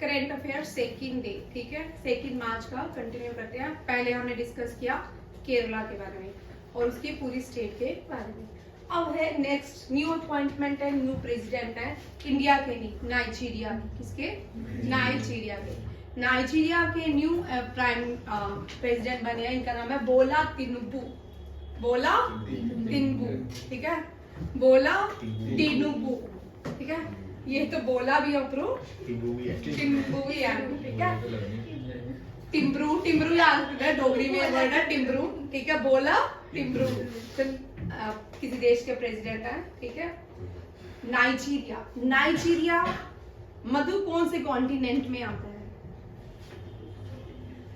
Current affair second day, ठीक है, second मार्च का कंटिन्यू करते हैं। पहले हमने डिस्कस किया केरला के बारे में और उसकी पूरी स्टेट के बारे में। अब है नेक्स्ट न्यू अपॉइंटमेंट है, न्यू प्रेसिडेंट है इंडिया के नहीं, नाइजीरिया के। किसके? नाइजीरिया के। नाइजीरिया के न्यू प्राइम प्रेसिडेंट बने हैं, इनका नाम है बोला तिनुबू। बोला तिनुबू, ठीक है, बोला तिनुबू, ठीक है। ये तो बोला भी अप्रू टिम्बू भी है, ठीक है। टिम्ब्रू, टिम्ब्रू याद है, डोगरी में वर्ड है टिम्ब्रू, ठीक है। बोला टिम्ब्रू किसी देश के प्रेसिडेंट है, ठीक है। नाइजीरिया, नाइजीरिया मधु कौन से कॉन्टिनेंट में आता है?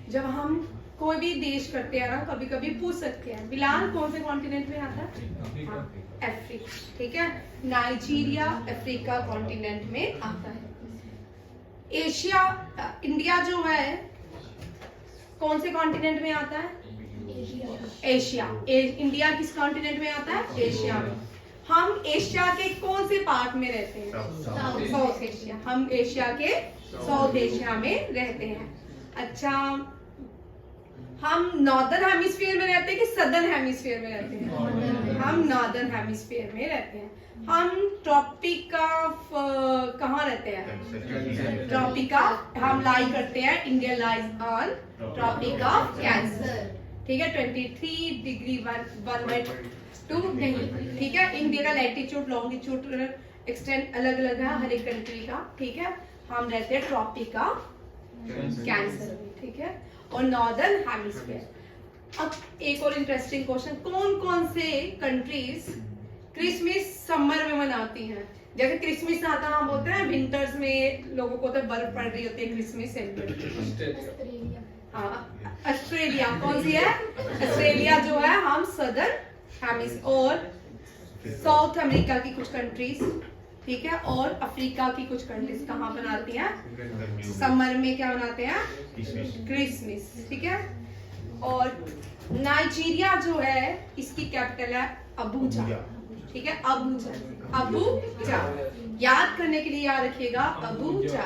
जब हम कोई भी देश करते हैं ना, कभी कभी पूछ सकते हैं बिलाल कौन से कॉन्टिनेंट में आता है? अफ्रीका, ठीक है। नाइजीरिया अफ्रीका कॉन्टिनेंट में आता है। एशिया, इंडिया जो है कौन से कॉन्टिनेंट में आता है? एशिया। इंडिया किस कॉन्टिनेंट में आता है? एशिया में। हम एशिया के कौन से पार्ट में रहते हैं? South Asia. हम एशिया के साउथ एशिया में रहते हैं। अच्छा, हम नॉर्दर्न हेमिस्फीयर में रहते हैं कि सदर्न हेमिस्फीयर में रहते हैं? हम नॉर्दर्न हेमिस्फीयर में रहते हैं। हम ट्रॉपिक ऑफ कहाँ रहते हैं? ट्रॉपिक ऑफ हम लाई करते हैं, India lies on Tropic of Cancer, ठीक है। 23 डिग्री 1/2 नहीं, ठीक है। इंडिया का लैटिट्यूड लॉन्गिट्यूड एक्सटेंड अलग अलग है हर एक कंट्री का, ठीक है। हम रहते हैं ट्रॉपिक ऑफ कैंसर में, ठीक है, और नॉर्दर्न हेमिस्फीयर। अब एक और इंटरेस्टिंग क्वेश्चन, कौन कौन से कंट्रीज क्रिसमस समर में मनाती हैं? जैसे क्रिसमस आता है, हम बोलते हैं विंटर्स में लोगों को तो बर्फ पड़ रही होती है, क्रिसमस सेलिब्रेट। हाँ, ऑस्ट्रेलिया कौन सी है? ऑस्ट्रेलिया जो है हम सदर्न हेमिस्फीयर, और साउथ अमेरिका की कुछ कंट्रीज, ठीक है, और अफ्रीका की कुछ कंट्रीज कहाँ मनाती हैं? समर में क्या मनाते हैं? क्रिसमस, ठीक है। और नाइजीरिया जो है इसकी कैपिटल है अबूजा, ठीक है, अबूजा। अबूजा याद करने के लिए याद रखिएगा, अबूजा।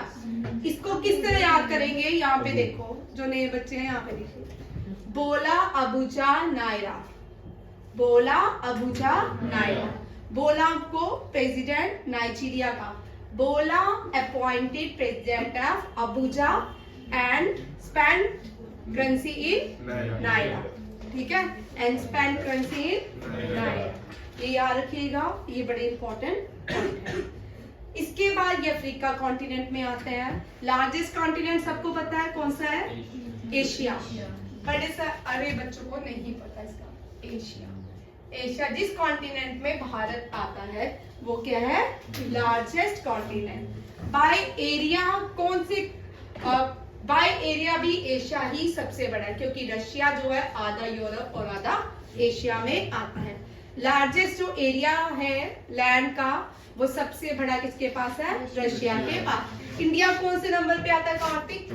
इसको किस तरह याद करेंगे? यहाँ पे देखो, जो नए बच्चे हैं यहाँ पे देखिए, बोला अबूजा नायरा, बोला अबूजा नायरा। बोला आपको प्रेसिडेंट नाइजीरिया का, बोला appointed president of Abuja and spend currency in naira, ठीक है, and spend currency in naira. ये याद रखिएगा, ये बड़े इंपॉर्टेंट पॉइंट है। इसके बाद ये अफ्रीका कॉन्टिनेंट में आते हैं। लार्जेस्ट कॉन्टिनेंट सबको पता है कौन सा है? एशिया। बड़े सा अरे बच्चों को नहीं पता इसका, एशिया। एशिया जिस कॉन्टिनेंट में भारत आता है वो क्या है? Largest continent. बाय एरिया कौन से? बाय एरिया भी एशिया ही सबसे बड़ा है, क्योंकि रशिया जो है आधा यूरोप और आधा एशिया में आता है। लार्जेस्ट जो एरिया है लैंड का वो सबसे बड़ा किसके पास है? रशिया के पास। इंडिया कौन से नंबर पे आता है कार्तिक?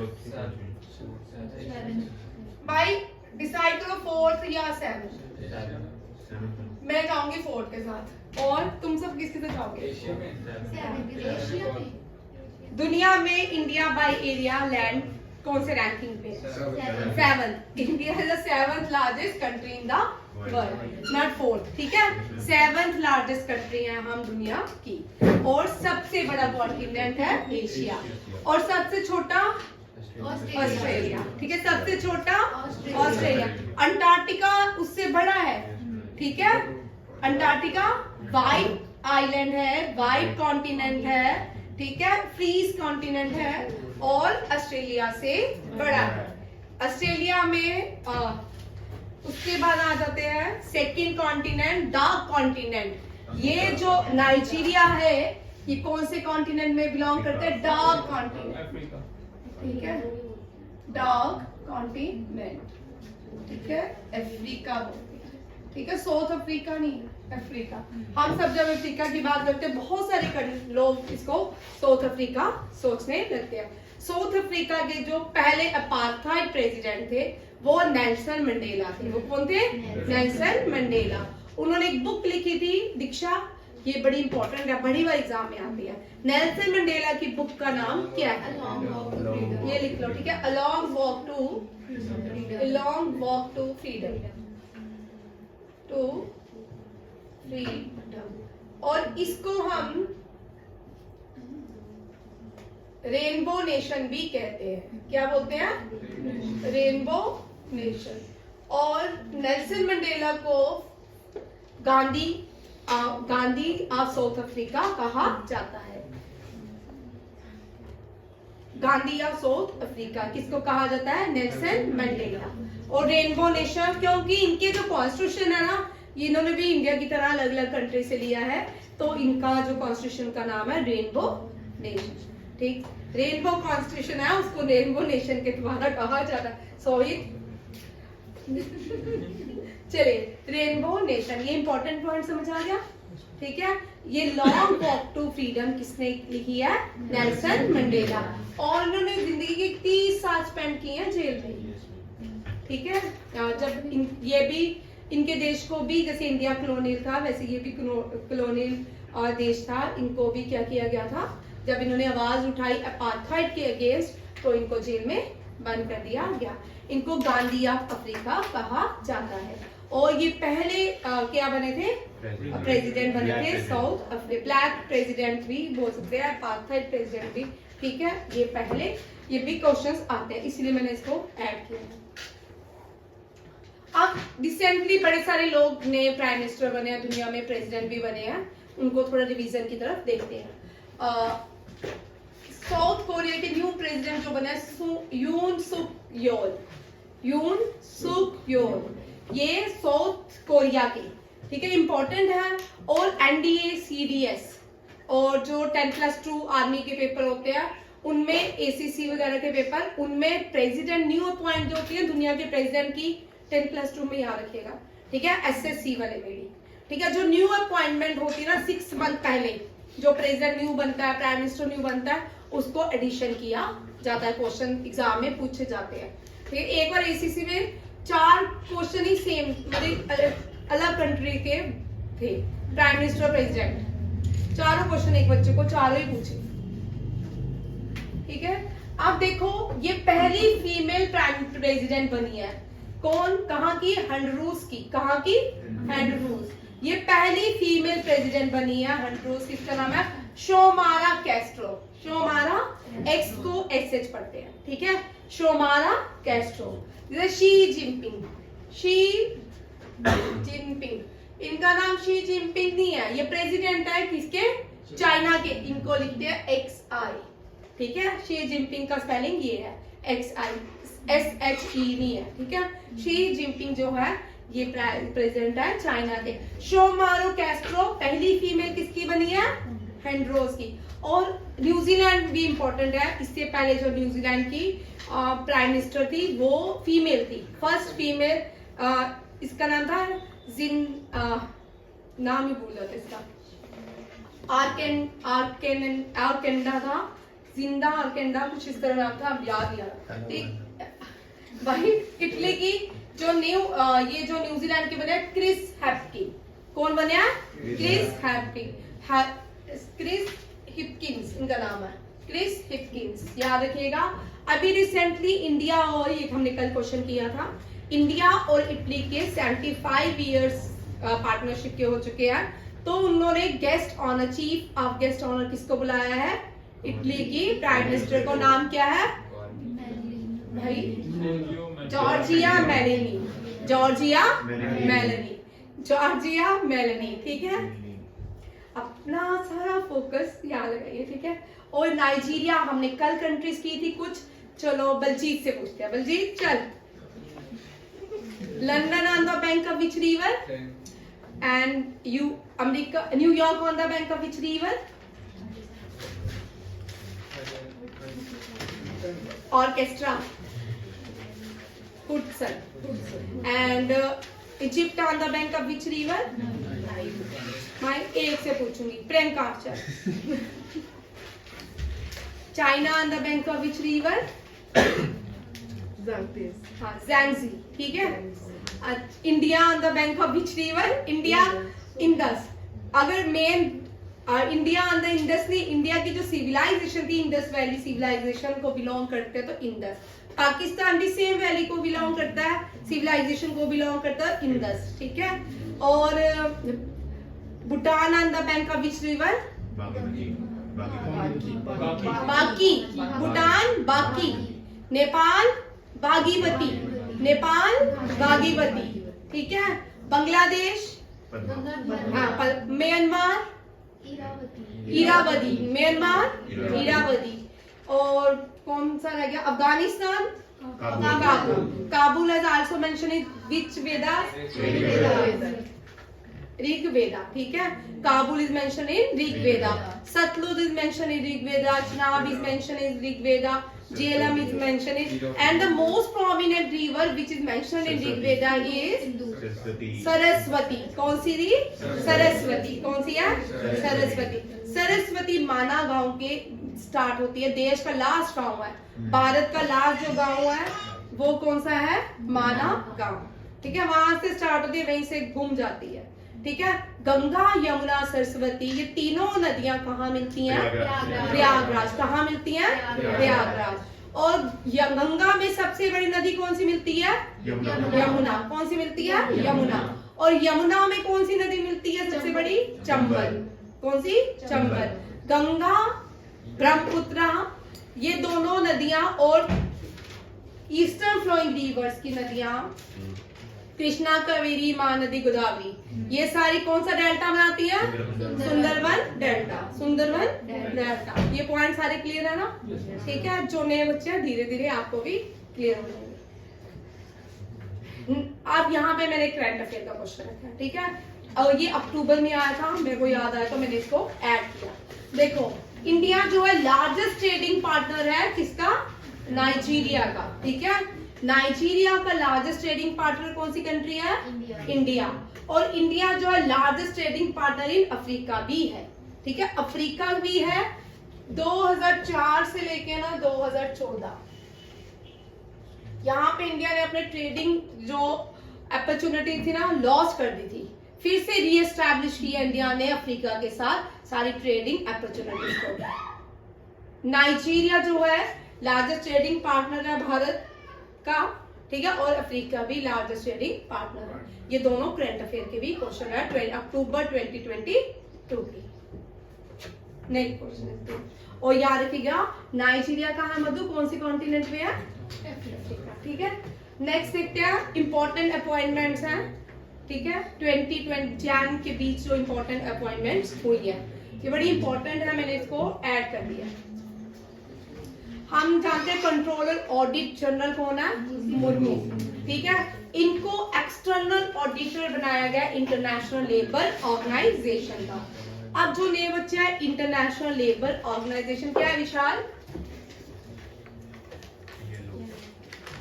भाई डिसाइड करो, 4th या 7th। मैं जाऊंगी 4th के साथ, और तुम सब किसके साथ जाओगे? एशिया में। दुनिया में इंडिया बाय एरिया लैंड कौन से रैंकिंग पे? 7th। India is the 7th largest country in the world, not 4th, ठीक है। 7th लार्जेस्ट कंट्री है हम दुनिया की, और सबसे बड़ा कॉन्टिनेंट है एशिया, और सबसे छोटा ऑस्ट्रेलिया, ठीक है, सबसे छोटा ऑस्ट्रेलिया। अंटार्कटिका उससे बड़ा है, ठीक है। अंटार्कटिका वाइट आइलैंड है, वाइट कॉन्टिनेंट है, ठीक है, फ्रीज कॉन्टिनेंट है, और ऑस्ट्रेलिया से बड़ा है। ऑस्ट्रेलिया में उसके बाद आ जाते हैं सेकंड कॉन्टिनेंट, डार्क कॉन्टिनेंट। ये जो नाइजीरिया है ये कौन से कॉन्टिनेंट में बिलोंग करते हैं? डार्क कॉन्टिनेंट, ठीक है, डार्क कॉन्टिनेंट, ठीक है, अफ्रीका, ठीक है, साउथ अफ्रीका नहीं, अफ्रीका। हम सब जब अफ्रीका की बात करते हैं बहुत सारे लोग इसको साउथ अफ्रीका सोचने लगते हैं। साउथ अफ्रीका के जो पहले अपार्थाइड प्रेसिडेंट थे वो नेल्सन मंडेला थे। वो कौन थे? Nelson Mandela. उन्होंने एक बुक लिखी थी दीक्षा, ये बड़ी इंपॉर्टेंट है, बड़ी बार एग्जाम में आती है। नेल्सन मंडेला की बुक का नाम क्या है? लिख लो, ठीक है, along walk to freedom, to freedom। और इसको हम रेनबो नेशन भी कहते हैं। क्या बोलते हैं? Rainbow nation. और नेल्सन मंडेला को गांधी ऑफ साउथ अफ्रीका कहा जाता है। गांधी ऑफ साउथ अफ्रीका किसको कहा जाता है? Nelson Mandela. और रेनबो नेशन क्योंकि इनके जो कॉन्स्टिट्यूशन है ना, इन्होंने भी इंडिया की तरह अलग अलग कंट्री से लिया है, तो इनका जो कॉन्स्टिट्यूशन का नाम है रेनबो नेशन। ठीक, रेनबो कॉन्स्टिट्यूशन है, उसको रेनबो नेशन के द्वारा कहा जाता है। सॉरी चलिए, रेनबो नेशन, ये इंपॉर्टेंट पॉइंट समझ आ गया, ठीक है। ये लॉन्ग वॉक टू फ्रीडम किसने लिखी है? Nelson Mandela. और इन्होंने जिंदगी के 30 साल स्पेंड किए हैं जेल में, ठीक है। जब ये भी इनके देश को भी, जैसे इंडिया कॉलोनियल था वैसे ये भी कॉलोनियल देश था, इनको भी क्या किया गया था, जब इन्होंने आवाज उठाई अपार्थाइड के अगेंस्ट तो इनको जेल में बंद कर दिया गया। इनको गांधी ऑफ अफ्रीका कहा जाता है। और ये पहले क्या बने थे? प्रेसिडेंट बने थे साउथ अफ्रीका, ब्लैक प्रेसिडेंट भी बोल सकते हैं, अपार्थाइड प्रेसिडेंट भी, ठीक है। ये पहले, ये भी क्वेश्चंस आते हैं, इसलिए मैंने इसको ऐड किया है। अब रिसेंटली बड़े सारे लोग नए प्राइम मिनिस्टर बने हैं, दुनिया में प्रेसिडेंट भी बने हैं, उनको थोड़ा रिवीजन की तरफ देखते हैं। साउथ कोरिया के न्यू प्रेसिडेंट जो बना है यून सुक योल, ये साउथ कोरिया के, ठीक है, इंपॉर्टेंट है। और एनडीए सीडीएस और जो 10+2 आर्मी के पेपर होते हैं उनमें, एसीसी वगैरह के पेपर, उनमें प्रेसिडेंट न्यू अपॉइंट जो होती है दुनिया के प्रेसिडेंट की 10+2 में याद रखिएगा, ठीक है, एसएससी वाले में भी, ठीक है। जो न्यू अपॉइंटमेंट होती है ना 6 मंथ पहले, जो प्रेसिडेंट न्यू बनता है, प्राइम मिनिस्टर न्यू बनता है, उसको एडिशन किया जाता है, क्वेश्चन एग्जाम में पूछे जाते हैं, ठीक है। एक बार एसीसी में 4 क्वेश्चन ही सेम, मतलब अलग कंट्री के थे, प्राइम मिनिस्टर प्रेसिडेंट, चारों क्वेश्चन एक बच्चे को चारों ही पूछे, ठीक है। अब देखो, ये पहली फीमेल प्राइम प्रेसिडेंट बनी है, कौन? कहाँ की? हंडरूस की। कहाँ की? हंडरूस। ये पहली फीमेल प्रेसिडेंट बनी है हंडरूस, किसका नाम है? शोमारा कैस्ट्रो। शोमारा, एक्स को एसएच पढ़ते हैं, ठीक है, शोमारा कैस्ट्रो। जैसे शी जिनपिंग, इनका नाम शी जिनपिंग नहीं है, ये प्रेसिडेंट है किसके? चाइना के, इनको लिखते हैं XI, ठीक है। शी जिनपिंग का स्पेलिंग ये है XI, SHE नहीं है, ठीक है। शी जिनपिंग जो है ये प्रेसिडेंट है चाइना के। शोमारो कैस्ट्रो पहली फीमेल किसकी बनी है? हंडरोस की। और न्यूजीलैंड भी इंपॉर्टेंट है, इससे पहले जो न्यूजीलैंड की प्राइम मिनिस्टर थी वो फीमेल थी, फर्स्ट फीमेल, इसका नाम था नाम ही भूल जाते इसका, आर्केंडा था, जिंदा आर्केंडा, कुछ इस तरह नाम था, अब याद नहीं आ रहा, ठीक। वही इटली की जो ये जो न्यूजीलैंड के बने क्रिस हैप्किन, कौन बने? क्रिस हिपकिंस इनका नाम है, क्रिस हिपकिंस, याद रखिएगा। अभी रिसेंटली इंडिया, और ये हमने कल क्वेश्चन किया था, इंडिया और इटली के 75 इयर्स पार्टनरशिप के हो चुके हैं, तो उन्होंने guest honour, chief of guest honour किसको बुलाया है? इटली की प्राइम मिनिस्टर को। नाम क्या है भाई? जॉर्जिया मेलोनी, ठीक है। अपना सारा फोकस यहाँ लगाइए, ठीक है। और नाइजीरिया, हमने कल कंट्रीज की थी कुछ, चलो बलजीत से पूछते हैं। बलजीत चल। London on the bank of which river? And New York on the bank of which river? Orchestra, Hudson. And Egypt on the bank of which river? मैं एक से पूछूंगी, Priyanka Archer. China on the bank of which river? Yangtze, ठीक है। India on the bank of which river? India, Indus. अगर मेन India अंदर Indus नहीं, इंडिया की जो सिविलाइजेशन थी इंडस वैली सिविलाइजेशन को बिलोंग करते हैं तो इंडस। पाकिस्तान भी सेम वैली को बिलोंग करता है, सिविलाइजेशन को बिलोंग करता है इंडस, ठीक है। और भूटान अंदर बैंक का विच रिवर? बाकी। भूटान बाकी, नेपाल भागीरथी, नेपाल भागीरथी, ठीक है। Bangladesh Myanmar Irrawaddy, Myanmar Irrawaddy. और कौन सा रह गया? Afghanistan Kabul. Kabul is also mention in which Veda? Rig Veda, ठीक है। Kabul is mention in Rig Veda, Sutlej is mention in Rig Veda, Chenab is mention in Rig Veda, Jhelum is mentioned in, and the most prominent river which is mentioned in Rig Veda is Saraswati. कौन सी री? सरस्वती। कौन सी है? सरस्वती। सरस्वती माना गांव के start होती है, देश का लास्ट गांव है, भारत का लास्ट जो गांव है वो कौन सा है? माना गांव, ठीक है। वहां से स्टार्ट होती है, वहीं से घूम जाती है, ठीक है। गंगा यमुना सरस्वती ये तीनों नदियां कहाँ मिलती हैं? प्रयागराज। कहाँ मिलती हैं? प्रयागराज। और गंगा में सबसे बड़ी नदी कौन सी मिलती है? यमुना। कौन सी मिलती है? यमुना। और यमुना में कौन सी नदी मिलती है सबसे बड़ी? चंबल। कौन सी? चंबल। गंगा ब्रह्मपुत्र ये दोनों नदियां और ईस्टर्न फ्लोइंग रिवर्स की नदियां कृष्णा, कावेरी, महानदी, गोदावरी, ये सारी कौन सा डेल्टा बनाती है? सुंदरबन डेल्टा। सुंदरबन डेल्टा। ये पॉइंट सारे क्लियर है ना? ठीक है। जो नए बच्चे हैं धीरे धीरे आपको भी क्लियर हो जाएंगे। अब यहाँ पे मैंने करंट अफेयर का क्वेश्चन रखा है, ठीक है। और ये अक्टूबर में आया था, मेरे को याद आया तो मैंने इसको ऐड किया। देखो इंडिया जो है लार्जेस्ट ट्रेडिंग पार्टनर है किसका? नाइजीरिया का, ठीक है। नाइजीरिया का लार्जेस्ट ट्रेडिंग पार्टनर कौन सी कंट्री है? इंडिया। और इंडिया जो है largest trading partner in Africa भी है, ठीक है। अफ्रीका भी है। 2004 से लेके ना 2014 यहाँ पे इंडिया ने अपने ट्रेडिंग जो अपॉर्चुनिटी थी ना लॉस कर दी थी, फिर से रीएस्टैब्लिश किया इंडिया ने अफ्रीका के साथ सारी ट्रेडिंग अपॉर्चुनिटीज को। नाइजीरिया जो है लार्जेस्ट ट्रेडिंग पार्टनर है भारत का, ठीक है। और अफ्रीका भी लार्जेस्ट ट्रेडिंग पार्टनर है। ये दोनों करंट अफेयर के भी क्वेश्चन है अक्टूबर 2022 की। नेक्स्ट क्वेश्चन और याद रखिएगा नाइजीरिया कहाँ है मधु? कौन सी कॉन्टिनेंट में है? अफ्रीका, ठीक है। नेक्स्ट देखते हैं इंपॉर्टेंट अपॉइंटमेंट्स हैं, ठीक है। 2020 जैन के बीच जो इंपॉर्टेंट अपॉइंटमेंट्स हुई है ये बड़ी इंपॉर्टेंट है, मैंने इसको ऐड कर दिया। हम जानते हैं कंट्रोलर ऑडिट जनरल कौन है? मुर्मू, ठीक है। इनको एक्सटर्नल ऑडिटर बनाया गया इंटरनेशनल लेबर ऑर्गेनाइजेशन का। अब जो नए बच्चे हैं इंटरनेशनल लेबर ऑर्गेनाइजेशन क्या है विशाल?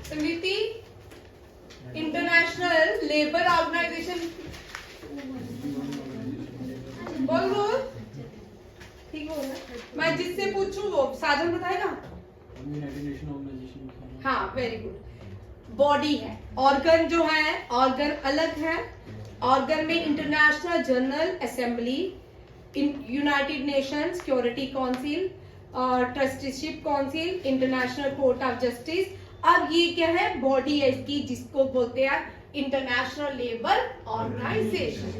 समिति इंटरनेशनल लेबर ऑर्गेनाइजेशन बोल बोल ठीक हो गया। मैं जिससे पूछूं वो साजन बताएगा। हाँ वेरी गुड। बॉडी है, ऑर्गन जो है ऑर्गन अलग है। ऑर्गन में international general Assembly, United nation security council, trusteeship council, international court of justice. अब ये क्या है? बॉडी है इसकी जिसको बोलते हैं international labour organisation.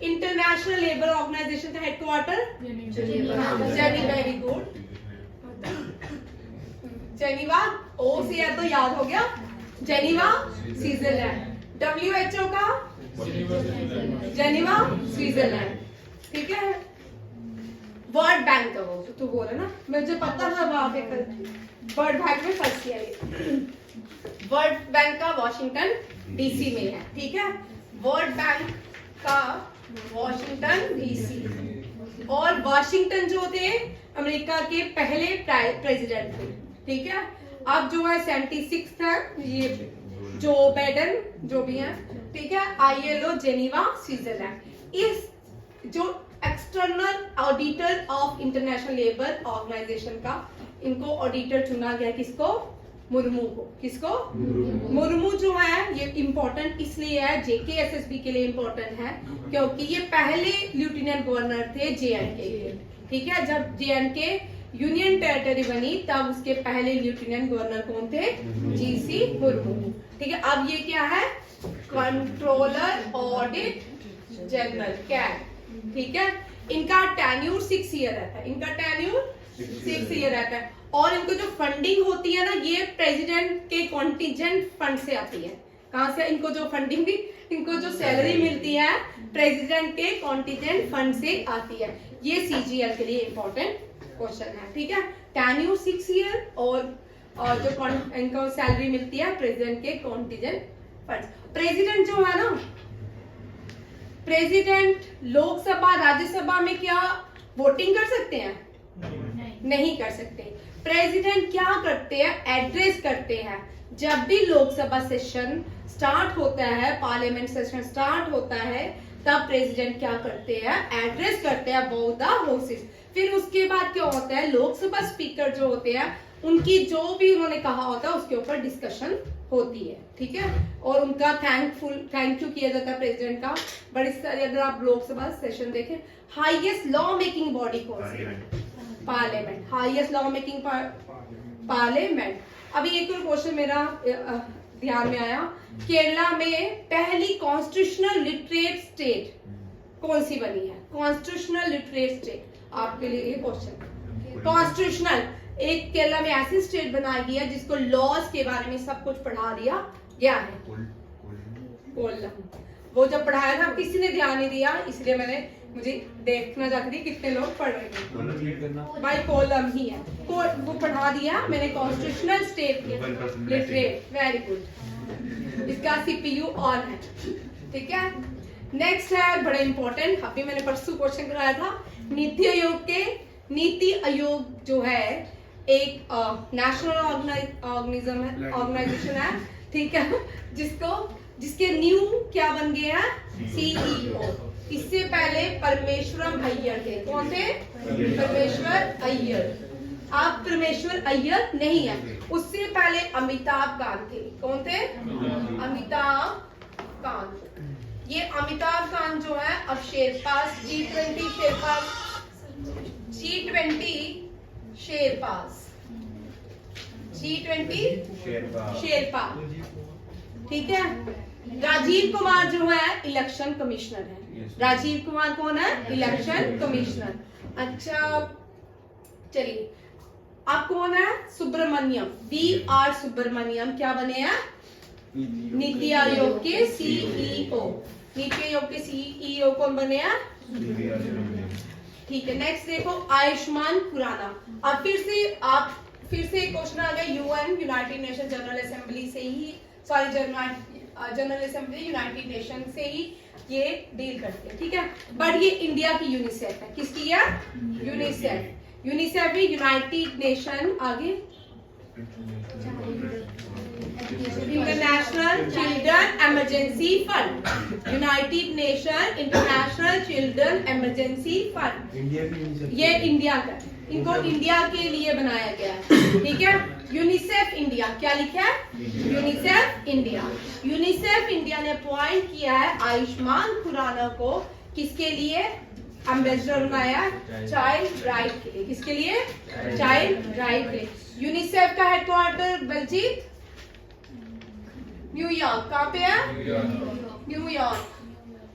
International labour organisation का हेडक्वार्टर वेरी गुड जेनीवा। ओ से है तो याद हो गया जेनीवा स्विट्जरलैंड। WHO का जेनीवा स्विट्जरलैंड, ठीक है। वर्ल्ड बैंक का वो तो बोल रहे ना, मुझे पता था वहां पे कल वर्ल्ड बैंक में फर्स्ट किया ये। वर्ल्ड बैंक का वॉशिंगटन DC में है, ठीक है। वर्ल्ड बैंक का वॉशिंगटन DC। और वॉशिंगटन जो थे अमेरिका के पहले प्रेसिडेंट थे, ठीक है। अब जो है 76 है ये जो बाइडेन जो भी है, ठीक है। ILO Geneva Switzerland. इस जो external auditor of international labour organisation का इनको ऑडिटर चुना गया किसको? मुर्मू को। किसको? मुर्मू जो है ये इम्पोर्टेंट इसलिए है, JKSSB के लिए इम्पोर्टेंट है क्योंकि ये पहले लेफ्टिनेंट गवर्नर थे JNK के। ठीक है, जब JNK यूनियन टेरिटरी बनी तब उसके पहले लेफ्टिनेंट गवर्नर कौन थे? GC मुर्मू। ठीक है, अब ये क्या है? कंट्रोलर ऑडिट जनरल कैट। ठीक है, इनका टेन्यूर 6 ईयर रहता है। इनका टेन्यूर 6 ईयर रहता है और इनको जो फंडिंग होती है ना, ये प्रेसिडेंट के कॉन्टिजेंट फंड से आती है। कहां से? इनको जो फंडिंग भी, इनको जो सैलरी मिलती है प्रेसिडेंट के कॉन्टिजेंट फंड से आती है। ये CGL के लिए इंपॉर्टेंट क्वेश्चन है। ठीक है, टेन्यूर 6 ईयर और जो इनको सैलरी मिलती है प्रेसिडेंट के कॉन्टिजेंट फंड। प्रेसिडेंट जो है ना, प्रेसिडेंट लोकसभा राज्यसभा में क्या वोटिंग कर सकते हैं? नहीं कर सकते। प्रेसिडेंट क्या करते हैं? एड्रेस करते हैं। जब भी लोकसभा सेशन स्टार्ट होता है, पार्लियामेंट सेशन स्टार्ट होता है, तब प्रेसिडेंट क्या करते हैं? एड्रेस करते हैं बोथ द हाउसेस। फिर उसके बाद क्या होता है? लोकसभा स्पीकर जो होते हैं उनकी जो भी उन्होंने कहा होता है उसके ऊपर डिस्कशन होती है। ठीक है, और उनका थैंक यू किया जाता है प्रेसिडेंट का। बड़ी सारी, अगर आप लोकसभा सेशन देखें, हाईएस्ट लॉ मेकिंग बॉडी कौन सी? Parliament. Highest law making parliament. अभी एक और क्वेश्चन मेरा ध्यान में आया, केरला में पहली कॉन्स्टिट्यूशनल लिटरेट स्टेट कौन सी बनी है? कॉन्स्टिट्यूशनल लिटरेट स्टेट, आपके लिए ये क्वेश्चन। कॉन्स्टिट्यूशनल, एक केरला में ऐसी स्टेट बनाई गई है जिसको लॉज के बारे में सब कुछ पढ़ा दिया गया है। कोल्लम। वो जब पढ़ाया था किसी ने ध्यान नहीं दिया, इसलिए मुझे देखना चाहती थी कितने लोग पढ़ रहे हैं। भाई कोल्लम ही है, वो पढ़ा दिया मैंने। Constitutional state literate, very good. इसका CPU ऑन है। ठीक है, नेक्स्ट है बड़ा इंपॉर्टेंट, अभी मैंने परसों क्वेश्चन कराया था। नीति आयोग जो है एक नेशनल ऑर्गेनाइजेशन है। ठीक है, जिसके न्यू क्या बन गए हैं? CEO। इससे पहले परमेश्वरम अय्यर थे। कौन थे? परमेश्वर अय्यर। आप परमेश्वर अय्यर नहीं है, उससे पहले अमिताभ कांत थे। कौन थे? अमिताभ कांत। ये अमिताभ कांत जो है अब शेरपास, G20 शेरपा। ठीक है, राजीव कुमार जो है इलेक्शन कमिश्नर है। राजीव कुमार कौन है? Election commissioner. अच्छा, चलिए, आप कौन है? सुब्रमण्यम, VR सुब्रमण्यम क्या बने हैं? नीति आयोग के CEO। नीति आयोग के CEO कौन बने हैं? ठीक है, नेक्स्ट देखो, आयुष्मान खुराना। अब फिर से क्वेश्चन आ गया UN, United Nation General Assembly से ही, sorry General Assembly United Nation से ही ये डील करते हैं। ठीक है, बट ये इंडिया की यूनिसेफ है। किसकी है? यूनिसेफ। यूनिसेफ भी यूनाइटेड नेशन, आगे international children emergency fund. United nation international children emergency fund, ये इंडिया का, इनको इंडिया के लिए बनाया गया है। ठीक है, यूनिसेफ इंडिया, क्या लिखा है? UNICEF India. यूनिसेफ इंडिया ने अपॉइंट किया है आयुष्मान खुराना को, किसके लिए? एम्बेसडर बनाया चाइल्ड राइट के लिए। किसके लिए? चाइल्ड राइट के लिए। यूनिसेफ का हेडक्वार्टर बलजीत, न्यूयॉर्क। कहाँ पे है? न्यूयॉर्क।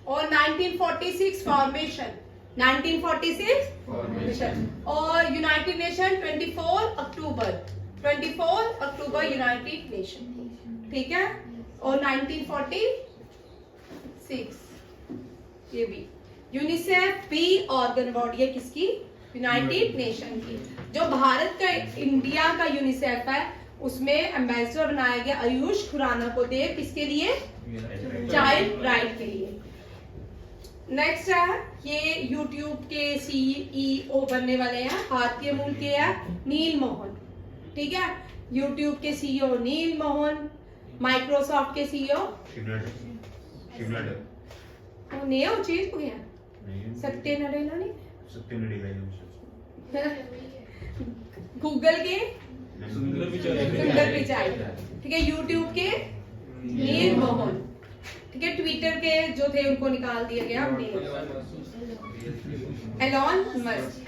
और 1946 फॉर्मेशन, 1946 फॉर्मेशन। और यूनाइटेड नेशन 24 अक्टूबर यूनाइटेड नेशन। ठीक है, और 1946 ये भी यूनिसेफ भी ऑर्गन बॉडी है किसकी? यूनाइटेड नेशन की। जो भारत का, इंडिया का यूनिसेफ है, उसमें एम्बेसडर बनाया गया आयुष खुराना को दे, किसके लिए? चाइल्ड राइट के लिए। नेक्स्ट है, ये यूट्यूब के CEO बनने वाले हैं, भारतीय मूल के हैं, नील मोहन। ठीक है, यूट्यूब के CEO नील मोहन, माइक्रोसॉफ्ट के CEO वो चीज हो गया सत्य नडेला नहीं, गूगल के सुंदर पिचाई पिचाई, ठीक है, यूट्यूब के नील मोहन, ठीक है, ट्विटर के जो थे उनको निकाल दिया गया, एलॉन मस्क।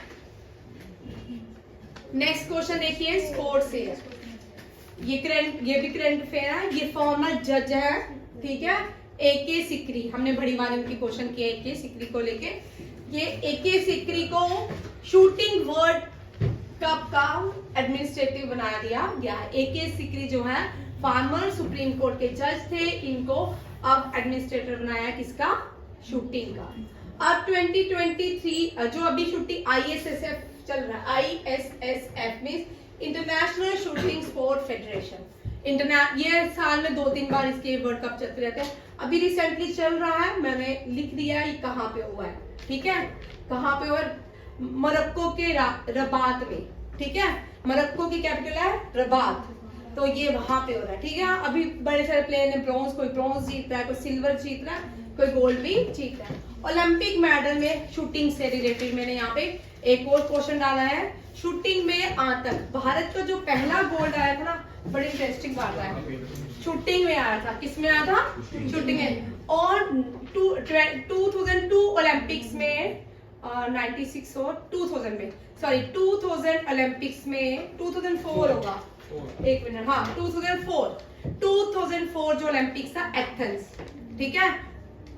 नेक्स्ट क्वेश्चन देखिए, स्पोर्ट्स से है, ये भी करंट अफेयर है, ये फॉर्मर जज है, ठीक है, AK सिकरी, हमने बड़ी बार इनकी क्वेश्चन किया AK सिकरी को लेके। ये AK सिकरी को शूटिंग वर्ल्ड कप का एडमिनिस्ट्रेटिव बना दिया गया है। AK सिकरी जो है फॉर्मर सुप्रीम कोर्ट के जज थे, इनको अब एडमिनिस्ट्रेटर बनाया किसका, शूटिंग का। अब 2023 जो अभी शूटिंग ISSF चल रहा है, ISSF means international shooting sport federation, ये साल में 2-3 बार इसके वर्ल्ड कप चलते रहते हैं। अभी रिसेंटली चल रहा है, मैंने लिख दिया है ये कहाँ पे हुआ है, ठीक है, कहाँ पे हुआ, मोरक्को के रबात में, ठीक है, मोरक्को की कैपिटल है रबात, तो ये वहां पे हो रहा है, ठीक है। अभी बड़े सारे प्लेयर ने ब्रॉन्ज, कोई ब्रॉन्ज जीत रहा है, कोई सिल्वर जीत रहा है, कोई गोल्ड भी जीत रहा है। ओलंपिक मेडल में शूटिंग से रिलेटेड मैंने यहाँ पे एक और क्वेश्चन डाला है, शूटिंग में आज तक भारत का जो पहला गोल्ड आया था ना, बड़ी इंटरेस्टिंग बात है, शूटिंग में आया था, किसमें आया था, शूटिंग में। और 2002 ओलंपिक्स में 96 और 2000 में, सॉरी 2000 ओलंपिक्स में 2004 होगा, एक मिनट, हाँ 2004 जो ओलंपिक्स था एथेंस, ठीक है,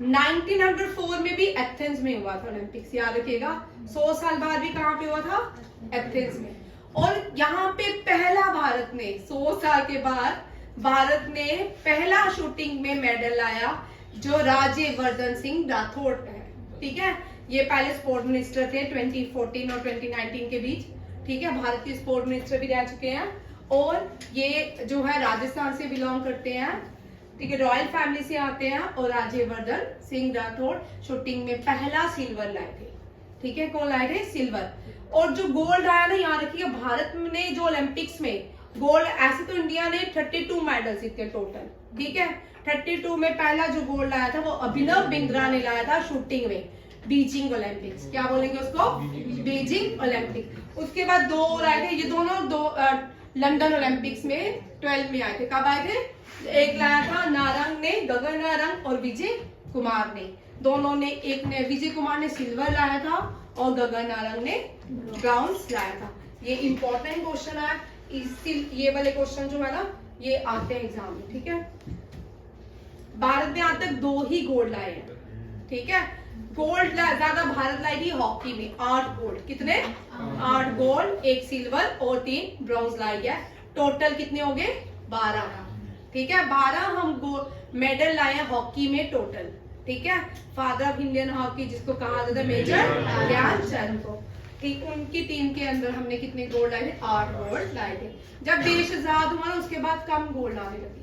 1904 में भी एथेंस में हुआ था ओलंपिक्स, याद रखिएगा। 100 साल बाद भी कहाँ पे हुआ था, एथेंस में। और यहाँ पे पहला भारत ने 100 साल के बाद भारत ने पहला शूटिंग में मेडल लाया, जो राज्यवर्धन सिंह राठौड़ है, ठीक है, ये पहले स्पोर्ट मिनिस्टर थे 2014 और 2019 के बीच, ठीक है, भारत के स्पोर्ट मिनिस्टर भी रह चुके हैं, और ये जो है राजस्थान से बिलोंग करते हैं, ठीक है, रॉयल फैमिली से आते हैं, और राज्यवर्धन सिंह राठौड़ शूटिंग में पहला सिल्वर लाए थे, ठीक है, कौन लाए थे, सिल्वर। और जो गोल्ड आया ना, याद रखिएगा, भारत ने जो ओलंपिक्स में गोल्ड, ऐसे तो इंडिया ने 32 मेडल जीते टोटल, ठीक है, 32 में पहला जो गोल्ड आया था वो अभिनव बिंद्रा ने लाया था शूटिंग में, बीजिंग ओलंपिक्स, क्या बोलेंगे उसको, बीजिंग ओलंपिक। उसके बाद 2 और आए थे, ये दोनों लंदन ओलंपिक्स में 12 में आए थे, कब आए थे, एक लाया था नारंग ने, गगन नारंग, और विजय कुमार ने, दोनों ने, एक ने, विजय कुमार ने सिल्वर लाया था और गगन नारंग ने ब्रॉन्ज लाया था। ये इंपॉर्टेंट क्वेश्चन है, ये वाले क्वेश्चन जो है ना, ये आते हैं एग्जाम में, ठीक है। भारत ने आज तक 2 ही गोल्ड लाए हैं, ठीक है, गोल्ड ज्यादा भारत लाई थी हॉकी में, 8 गोल्ड, कितने, 8 गोल्ड, 1 सिल्वर और 3 ब्रॉन्ज लाई है, टोटल कितने हो गए, 12, ठीक है, 12 हम मेडल लाए हैं हॉकी में टोटल, ठीक है। फादर ऑफ इंडियन हॉकी जिसको कहा जाता है मेजर ध्यानचंद को, ठीक, उनकी टीम के अंदर हमने कितने गोल्ड लाए थे, 8 गोल्ड लाए थे। जब देश आजाद हुआ ना, उसके बाद कम गोल्ड आने लगी,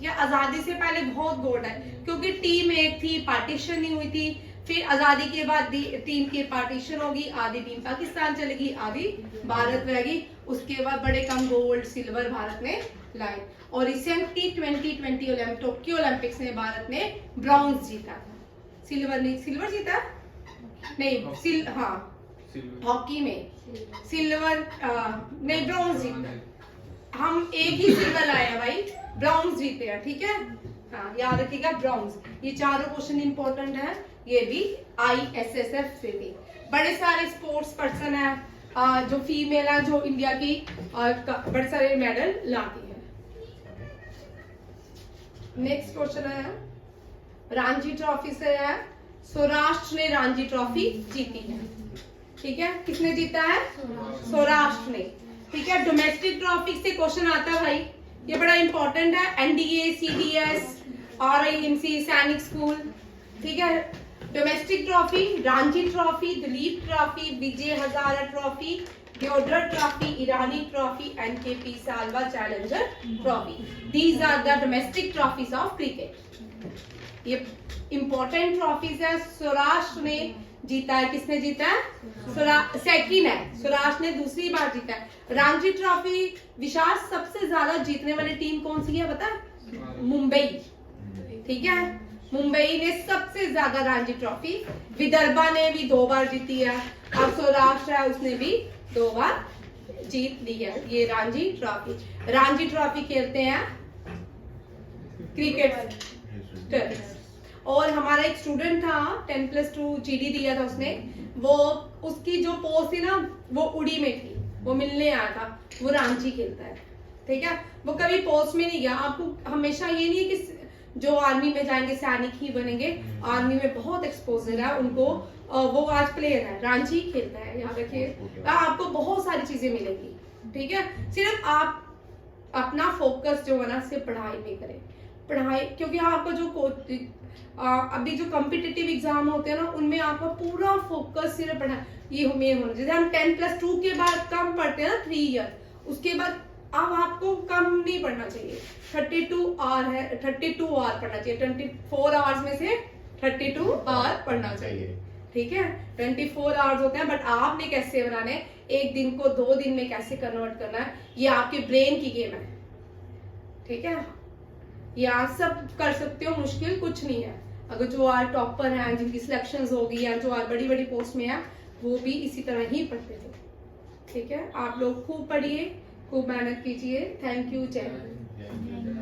या आजादी से पहले बहुत गोल्ड आए, क्योंकि टीम एक थी, पार्टीशन नहीं हुई थी, फिर आजादी के बाद टीम की पार्टीशन होगी, आधी टीम पाकिस्तान चलेगी, आधी भारत रहेगी, उसके बाद बड़े कम गोल्ड सिल्वर भारत ने लाए। और रिसेंटली 2020 टोक्यो ओलंपिक्स में भारत ने ब्रॉन्ज जीता था, सिल्वर नहीं, सिल्वर जीता नहीं, हाँ हॉकी में सिल्वर नहीं, ब्रॉन्ज जीता, हम एक ही सिल्वर लाए हैं भाई, ब्रॉन्ज जीते हैं, ठीक है, हाँ याद रखिएगा ब्रॉन्ज। ये चारों क्वेश्चन इंपॉर्टेंट है, ये भी ISSF से थी। बड़े सारे स्पोर्ट्स पर्सन है जो फीमेल है, जो इंडिया की बड़े सारे मेडल लाती है। नेक्स्ट क्वेश्चन है रणजी ट्रॉफी से है, सौराष्ट्र ने रणजी ट्रॉफी जीती है, ठीक है, किसने जीता है, सौराष्ट्र ने, ठीक है। डोमेस्टिक ट्रॉफी से क्वेश्चन आता है भाई, ये बड़ा इंपॉर्टेंट है, NDA, CDS, RIMC, Sainik school, ठीक है। Domestic trophy, Ranji trophy, Duleep trophy, Vijay Hazare trophy, Deodar trophy, Irani trophy, NKP Salve challenger trophy, these are the domestic trophies of cricket. ये इंपॉर्टेंट ट्रॉफीज है, सौराष्ट्र ने जीता है, किसने जीता है, सेकंड है, सौराष्ट्र ने दूसरी बार जीता है। रणजी ट्रॉफी विशाल सबसे ज्यादा जीतने वाली टीम कौन सी है पता है, मुंबई, ठीक है, मुंबई ने सबसे ज्यादा रणजी ट्रॉफी, विदर्भा ने भी 2 बार जीती है, और सौराष्ट्र है उसने भी 2 बार जीत ली है ये रणजी ट्रॉफी। रणजी ट्रॉफी खेलते हैं क्रिकेट। और हमारा एक स्टूडेंट था 10+2 जीडी दिया था उसने, वो उसकी जो पोस्ट थी ना वो उड़ी में थी, वो मिलने आया था, वो रणजी खेलता है, ठीक है। वो कभी पोस्ट में नहीं गया। आपको हमेशा ये नहीं है कि जो आर्मी में जाएंगे सैनिक ही बनेंगे, आर्मी में बहुत एक्सपोजर है उनको। वो आज प्लेयर है, रणजी खेलता है, याद रखिए। आपको बहुत सारी चीजें मिलेंगी, ठीक है। सिर्फ आप अपना फोकस जो है ना सिर्फ पढ़ाई में करें, पढ़ाई, क्योंकि आपका जो अभी जो कॉम्पिटिटिव एग्जाम होते हैं ना उनमें आपका पूरा फोकस सिर्फ पढ़ाई ये होना। जैसे हम 10+2 के बाद कम पढ़ते हैं ना 3 ईयर, उसके बाद अब आपको कम नहीं पढ़ना चाहिए। 32 आवर है, 32 आवर पढ़ना चाहिए। 24 आवर्स में से 32 आवर पढ़ना चाहिए, ठीक है। 24 आवर्स होते हैं, बट आपने कैसे बनाने, एक दिन को 2 दिन में कैसे कन्वर्ट करना है, ये आपके ब्रेन की गेम है, ठीक है। ये आप सब कर सकते हो, मुश्किल कुछ नहीं है। अगर जो आज टॉपर हैं, जिनकी सिलेक्शंस होगी या जो आज बड़ी बड़ी पोस्ट में है, वो भी इसी तरह ही पढ़ते थे, ठीक है। आप लोग खूब पढ़िए, खूब मेहनत कीजिए। थैंक यू, जय हिंद।